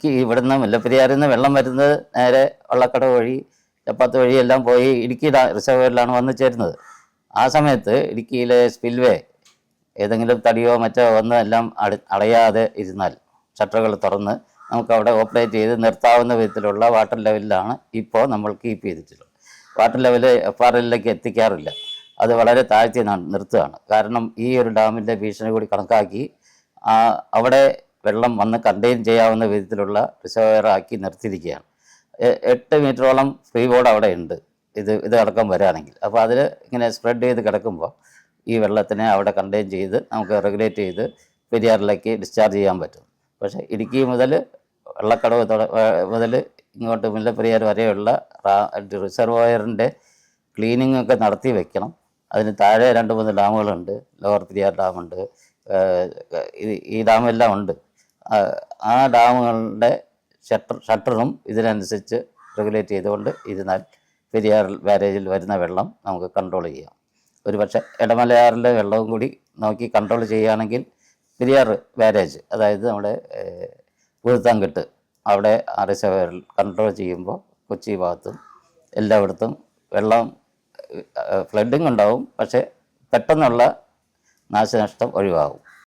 ഇടുക്കി ഇവിടുന്ന് മുല്ലപ്പെരിയാറിൽ നിന്ന് വെള്ളം വരുന്നത് നേരെ വള്ളക്കടവ് വഴി ചപ്പാത്ത് വഴിയെല്ലാം പോയി ഇടുക്കി റിസർവോയറിലാണ് വന്നു ചേരുന്നത്. ആ സമയത്ത് ഇടുക്കിയിലെ സ്പിൽവേ ഏതെങ്കിലും തടിയോ മറ്റോ ഒന്നും എല്ലാം അടയാതെ ഇരുന്നാൽ ഷട്ടറുകൾ തുറന്ന് നമുക്ക് അവിടെ ഓപ്പറേറ്റ് ചെയ്ത് നിർത്താവുന്ന വിധത്തിലുള്ള വാട്ടർ ലെവലിലാണ് ഇപ്പോൾ നമ്മൾ കീപ്പ് ചെയ്തിട്ടുള്ളത്. വാട്ടർ ലെവൽ FRLലേക്ക് എത്തിക്കാറില്ല, അത് വളരെ താഴ്ത്തി നിർത്തുകയാണ്. കാരണം ഈ ഒരു ഡാമിൻ്റെ ഭീഷണി കൂടി കണക്കാക്കി അവിടെ വെള്ളം വന്ന് കണ്ടെയ്ൻ ചെയ്യാവുന്ന വിധത്തിലുള്ള റിസർവോയർ ആക്കി നിർത്തിയിരിക്കുകയാണ്. 8 മീറ്ററോളം ഫ്രീ ബോർഡ് അവിടെ ഉണ്ട് ഇത് അടക്കം വരികയാണെങ്കിൽ. അപ്പോൾ അതിൽ ഇങ്ങനെ സ്പ്രെഡ് ചെയ്ത് കിടക്കുമ്പോൾ ഈ വെള്ളത്തിനെ അവിടെ കണ്ടെയ്ൻ ചെയ്ത് നമുക്ക് റെഗുലേറ്റ് ചെയ്ത് പെരിയാറിലേക്ക് ഡിസ്ചാർജ് ചെയ്യാൻ പറ്റും. പക്ഷേ ഇടുക്കി മുതൽ വള്ളക്കടവ് മുതൽ ഇങ്ങോട്ട് മുല്ലപ്പെരിയാർ വരെയുള്ള റിസർവോയറിൻ്റെ ക്ലീനിങ് ഒക്കെ നടത്തി വെക്കണം. അതിന് താഴെ 2-3 ഡാമുകളുണ്ട്. ലോവർ പെരിയാർ ഡാമുണ്ട്, ഈ ഡാമെല്ലാം ഉണ്ട്. ആ ഡാമുകളുടെ ഷട്ടറും ഇതിനനുസരിച്ച് റെഗുലേറ്റ് ചെയ്തുകൊണ്ട് ഇരുന്നാൽ പെരിയാർ ബാരേജിൽ വരുന്ന വെള്ളം നമുക്ക് കൺട്രോൾ ചെയ്യാം. ഒരു പക്ഷേ ഇടമലയാറിലെ വെള്ളവും കൂടി നോക്കി കൺട്രോൾ ചെയ്യുകയാണെങ്കിൽ പെരിയാർ ബാരേജ്, അതായത് നമ്മുടെ കുഴുത്താൻകെട്ട് അവിടെ റിസർവോയറിൽ കൺട്രോൾ ചെയ്യുമ്പോൾ കൊച്ചി ഭാഗത്തും എല്ലായിടത്തും വെള്ളം ഫ്ലഡിങ് ഉണ്ടാവും, പക്ഷേ പെട്ടെന്നുള്ള നാശനഷ്ടം ഒഴിവാകും.